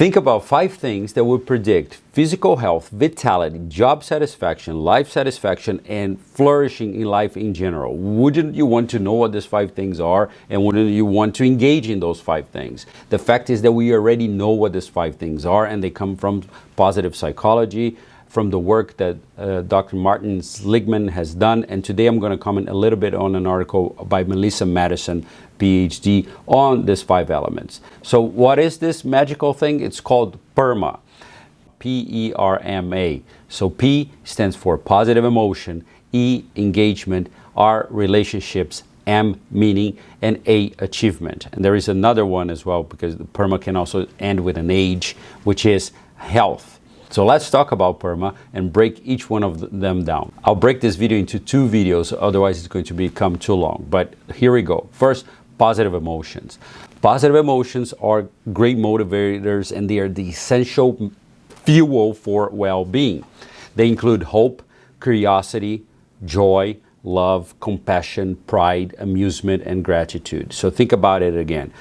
Think about 5 things that would predict physical health, vitality, job satisfaction, life satisfaction, and flourishing in life in general. Wouldn't you want to know what these 5 things are? And wouldn't you want to engage in those 5 things? The fact is that we already know what these 5 things are, and they come from positive psychology, from the work that Dr. Martin Seligman has done. And today I'm going to comment a little bit on an article by Melissa Madison, PhD, on these 5 elements. So what is this magical thing? It's called PERMA, P-E-R-M-A. So P stands for positive emotion, E, engagement, R, relationships, M, meaning, and A, achievement. And there is another one as well, because the PERMA can also end with an H, which is health. So let's talk about PERMA and break each one of them down. I'll break this video into 2 videos, otherwise it's going to become too long. But here we go. First, positive emotions. Positive emotions are great motivators, and they are the essential fuel for well-being. They include hope, curiosity, joy, love, compassion, pride, amusement, and gratitude. So think about it again.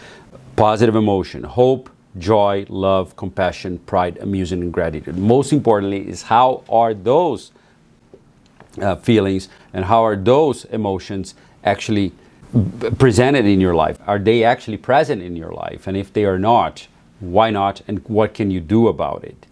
Positive emotion, hope, joy, love, compassion, pride, amusement, and gratitude. Most importantly is how are those feelings and how are those emotions actually presented in your life? Are they actually present in your life? And if they are not, why not? And what can you do about it?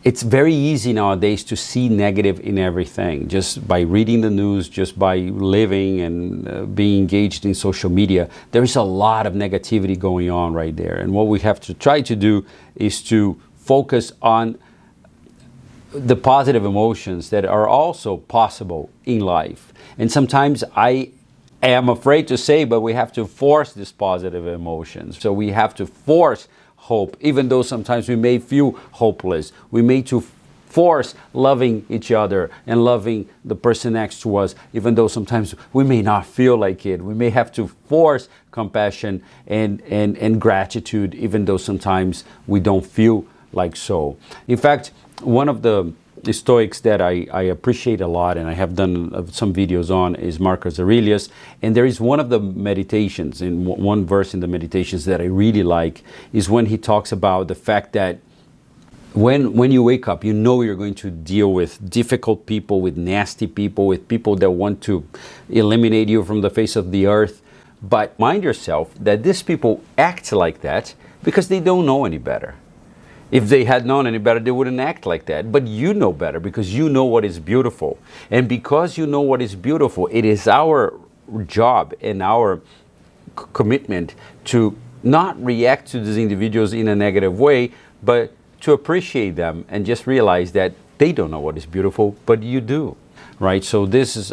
It's very easy nowadays to see negative in everything, just by reading the news, just by living and being engaged in social media. There is a lot of negativity going on right there. And what we have to try to do is to focus on the positive emotions that are also possible in life. And sometimes I am afraid to say, but we have to force these positive emotions. So we have to force hope, even though sometimes we may feel hopeless. We may to force loving each other and loving the person next to us, even though sometimes we may not feel like it. We may have to force compassion and gratitude, even though sometimes we don't feel like so. In fact, one of the Stoics that I appreciate a lot, and I have done some videos on, is Marcus Aurelius. And there is one of the meditations, in one verse in the meditations that I really like, is when he talks about the fact that when you wake up, you know you're going to deal with difficult people, with nasty people, with people that want to eliminate you from the face of the earth. But mind yourself that these people act like that because they don't know any better. If they had known any better, they wouldn't act like that. But you know better because you know what is beautiful. And because you know what is beautiful, it is our job and our commitment to not react to these individuals in a negative way, but to appreciate them and just realize that they don't know what is beautiful, but you do. Right? So this is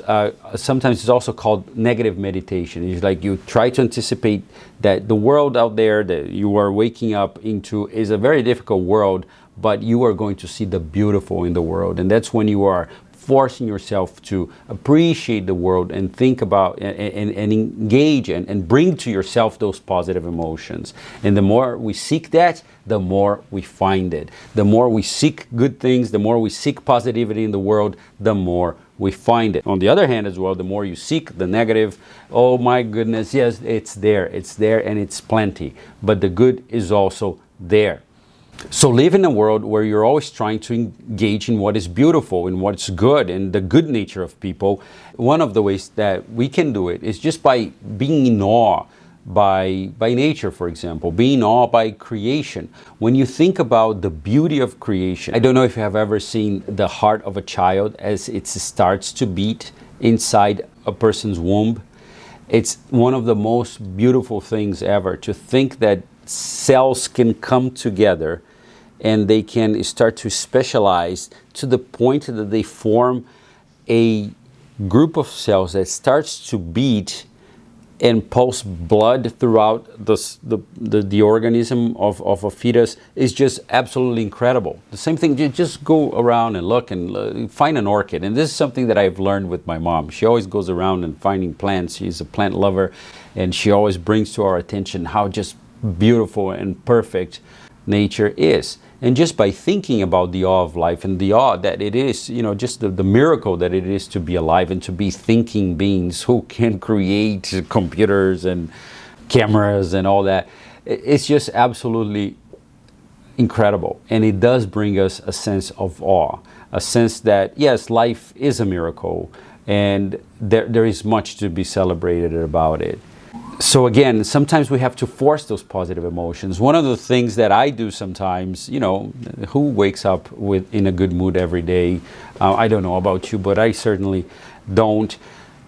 sometimes it's also called negative meditation. It's like you try to anticipate that the world out there that you are waking up into is a very difficult world, but you are going to see the beautiful in the world. And that's when you are forcing yourself to appreciate the world and think about and engage and bring to yourself those positive emotions. And the more we seek that, the more we find it. The more we seek good things, the more we seek positivity in the world, the more we find it. On the other hand as well, the more you seek the negative, oh my goodness, yes, it's there and it's plenty. But the good is also there. So live in a world where you're always trying to engage in what is beautiful and what's good and the good nature of people. One of the ways that we can do it is just by being in awe by nature, for example, being in awe by creation. When you think about the beauty of creation, I don't know if you have ever seen the heart of a child as it starts to beat inside a person's womb. It's one of the most beautiful things ever to think that cells can come together and they can start to specialize to the point that they form a group of cells that starts to beat and pulse blood throughout the organism of a fetus is just absolutely incredible. The same thing, you just go around and look and find an orchid. And this is something that I've learned with my mom. She always goes around and finding plants. She's a plant lover, and she always brings to our attention how just beautiful and perfect nature is. And just by thinking about the awe of life and the awe that it is, you know, just the miracle that it is to be alive and to be thinking beings who can create computers and cameras and all that, it's just absolutely incredible. And it does bring us a sense of awe, a sense that, yes, life is a miracle, and there is much to be celebrated about it. So again, sometimes we have to force those positive emotions. One of the things that I do sometimes, who wakes up in a good mood every day? I don't know about you, but I certainly don't.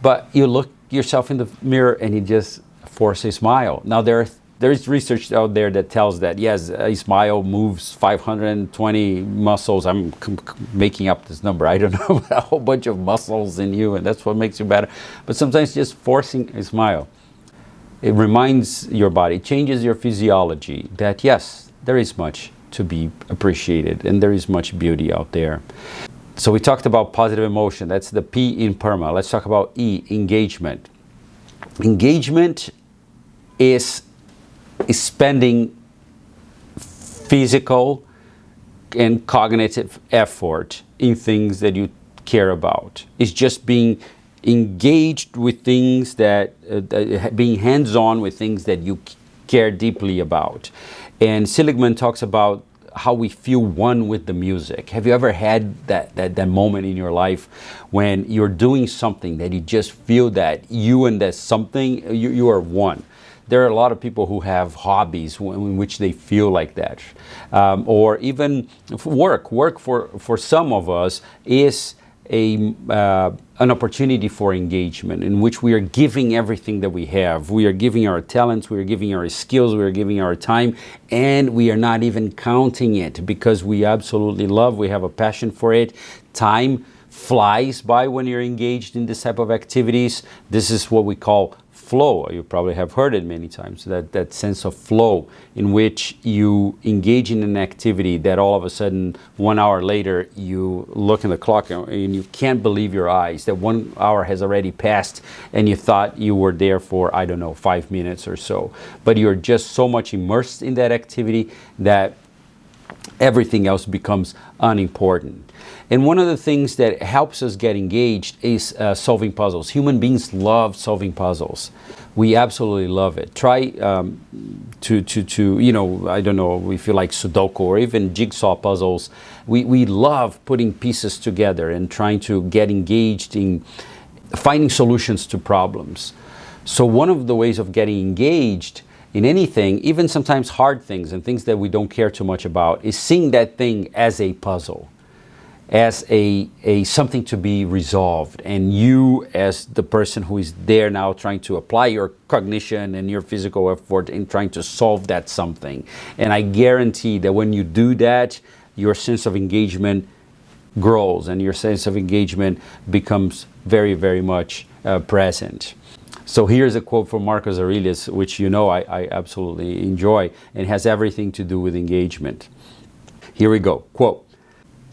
But you look yourself in the mirror and you just force a smile. Now there's research out there that tells that, yes, a smile moves 520 muscles. I'm making up this number. I don't know, a whole bunch of muscles in you, and that's what makes you better. But sometimes just forcing a smile, it reminds your body, changes your physiology that, yes, there is much to be appreciated and there is much beauty out there. So we talked about positive emotion. That's the P in PERMA. Let's talk about E, engagement. Engagement is spending physical and cognitive effort in things that you care about. It's just being engaged with things being hands-on with things that you care deeply about. And Seligman talks about how we feel one with the music. Have you ever had that moment in your life when you're doing something that you just feel that you and that something, you are one? There are a lot of people who have hobbies in which they feel like that. Or even work. Work for some of us is an opportunity for engagement in which we are giving everything that we have. We are giving our talents, we are giving our skills, we are giving our time, and we are not even counting it because we absolutely love, we have a passion for it. Time flies by when you're engaged in this type of activities. This is what we call flow. You probably have heard it many times, that sense of flow in which you engage in an activity that all of a sudden 1 hour later you look in the clock and you can't believe your eyes that 1 hour has already passed and you thought you were there for, I don't know, 5 minutes or so. But you're just so much immersed in that activity that everything else becomes unimportant. And one of the things that helps us get engaged is solving puzzles. Human beings love solving puzzles. We absolutely love it. Try to I don't know, we feel like Sudoku or even jigsaw puzzles. We love putting pieces together and trying to get engaged in finding solutions to problems. So one of the ways of getting engaged in anything, even sometimes hard things and things that we don't care too much about, is seeing that thing as a puzzle, as a something to be resolved, and you as the person who is there now trying to apply your cognition and your physical effort in trying to solve that something. And I guarantee that when you do that, your sense of engagement grows and your sense of engagement becomes very, very much present. So here's a quote from Marcus Aurelius, which I absolutely enjoy, and has everything to do with engagement. Here we go. Quote,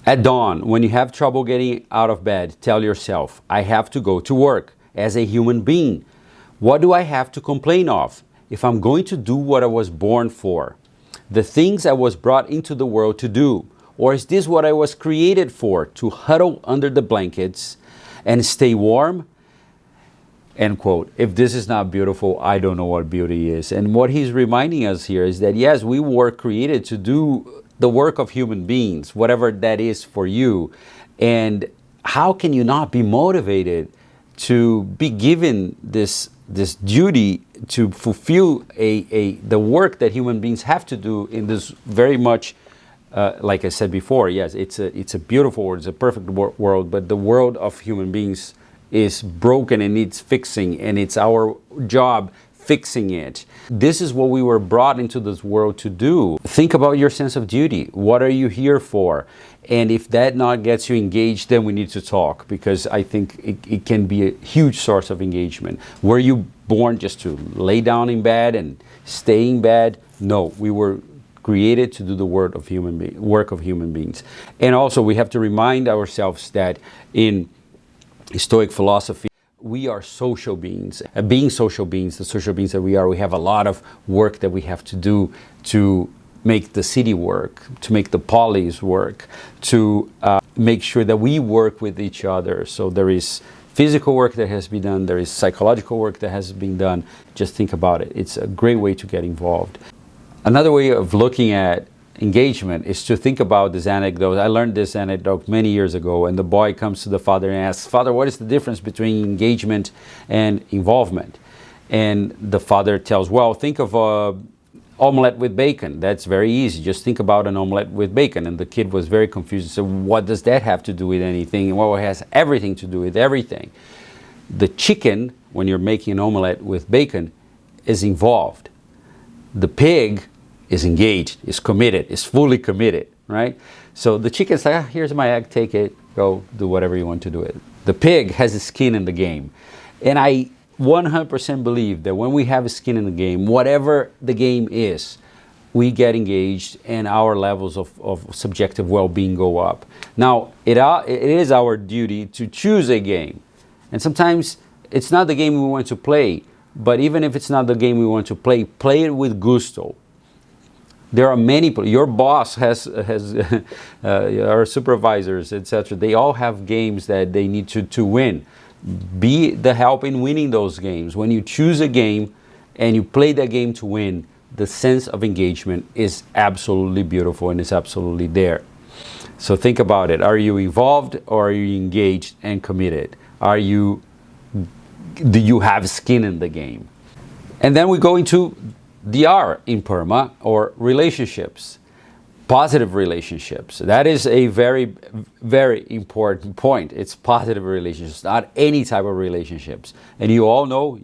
"At dawn, when you have trouble getting out of bed, tell yourself, I have to go to work as a human being. What do I have to complain of if I'm going to do what I was born for? The things I was brought into the world to do? Or is this what I was created for, to huddle under the blankets and stay warm?" End quote. If this is not beautiful, I don't know what beauty is. And what he's reminding us here is that, yes, we were created to do the work of human beings, whatever that is for you. And how can you not be motivated to be given this duty to fulfill the work that human beings have to do in this very much, like I said before, yes, it's a beautiful world, it's a perfect world, but the world of human beings is broken and needs fixing, and it's our job fixing it. This is what we were brought into this world to do. Think about your sense of duty. What are you here for? And if that not gets you engaged, then we need to talk, because I think it can be a huge source of engagement. Were you born just to lay down in bed and stay in bed? No, we were created to do the work of human beings. And also we have to remind ourselves that in Stoic philosophy, we are social beings. Being social beings, the social beings that we are, we have a lot of work that we have to do to make the city work, to make the polis work, to make sure that we work with each other. So there is physical work that has been done, there is psychological work that has been done. Just think about it. It's a great way to get involved. Another way of looking at engagement is to think about this anecdote. I learned this anecdote many years ago, and the boy comes to the father and asks, "Father, what is the difference between engagement and involvement?" And the father tells, "Well, think of a omelette with bacon. That's very easy. Just think about an omelette with bacon." And the kid was very confused. So what does that have to do with anything? Well, it has everything to do with everything. The chicken, when you're making an omelette with bacon, is involved. The pig is engaged, is committed, is fully committed, right? So the chicken's like, here's my egg, take it, go do whatever you want to do it. The pig has a skin in the game. And I 100% believe that when we have a skin in the game, whatever the game is, we get engaged and our levels of subjective well-being go up. Now, it is our duty to choose a game. And sometimes it's not the game we want to play, but even if it's not the game we want to play, play it with gusto. There are many people, your boss has our supervisors, etc. They all have games that they need to win. Be the help in winning those games. When you choose a game and you play that game to win, the sense of engagement is absolutely beautiful and it's absolutely there. So think about it. Are you involved or are you engaged and committed? Do you have skin in the game? And then we go into the R in PERMA, or relationships, positive relationships. That is a very, very important point. It's positive relationships, not any type of relationships. And you all know,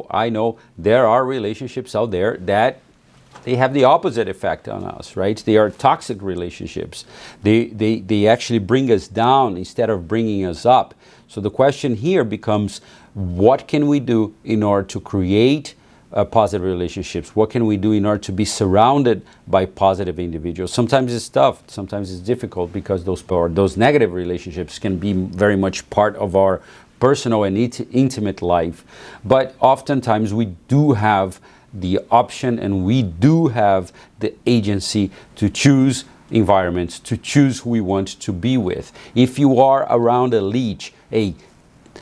I know, there are relationships out there that they have the opposite effect on us, right? They are toxic relationships. They actually bring us down instead of bringing us up. So the question here becomes, what can we do in order to create positive relationships? What can we do in order to be surrounded by positive individuals? Sometimes it's tough, sometimes it's difficult, because those negative relationships can be very much part of our personal and intimate life. But oftentimes we do have the option and we do have the agency to choose environments, to choose who we want to be with. If you are around a leech,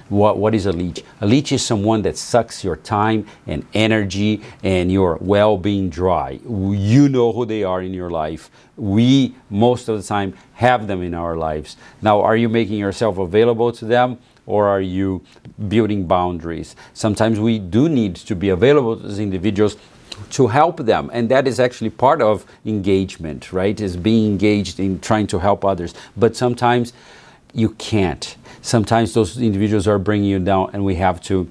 what is a leech? A leech is someone that sucks your time and energy and your well-being dry. You know who they are in your life. We, most of the time, have them in our lives. Now, are you making yourself available to them, or are you building boundaries? Sometimes we do need to be available as individuals to help them, and that is actually part of engagement, right? Is being engaged in trying to help others. But sometimes you can't. Sometimes those individuals are bringing you down, and we have to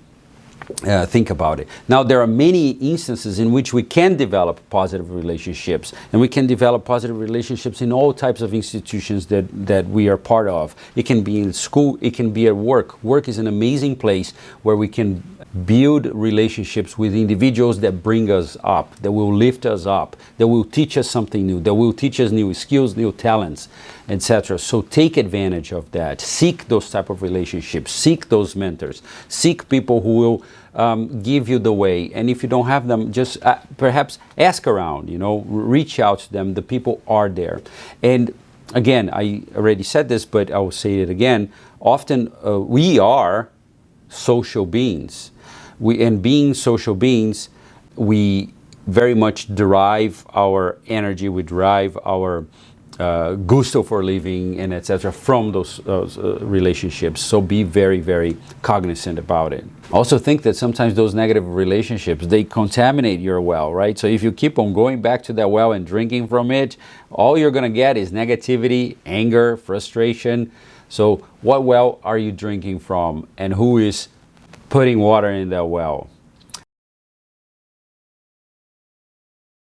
think about it. Now, there are many instances in which we can develop positive relationships, and we can develop positive relationships in all types of institutions that we are part of. It can be in school, it can be at work. Work is an amazing place where we can build relationships with individuals that bring us up, that will lift us up, that will teach us something new, that will teach us new skills, new talents, etc. So take advantage of that. Seek those type of relationships. Seek those mentors. Seek people who will give you the way. And if you don't have them, just perhaps ask around, reach out to them. The people are there. And again, I already said this, but I will say it again. Often we are social beings. And being social beings, we very much derive our energy, we derive our gusto for living, and etc. from those relationships. So be very, very cognizant about it. Also think that sometimes those negative relationships, they contaminate your well, right? So if you keep on going back to that well and drinking from it, all you're going to get is negativity, anger, frustration. So what well are you drinking from, and who is putting water in that well?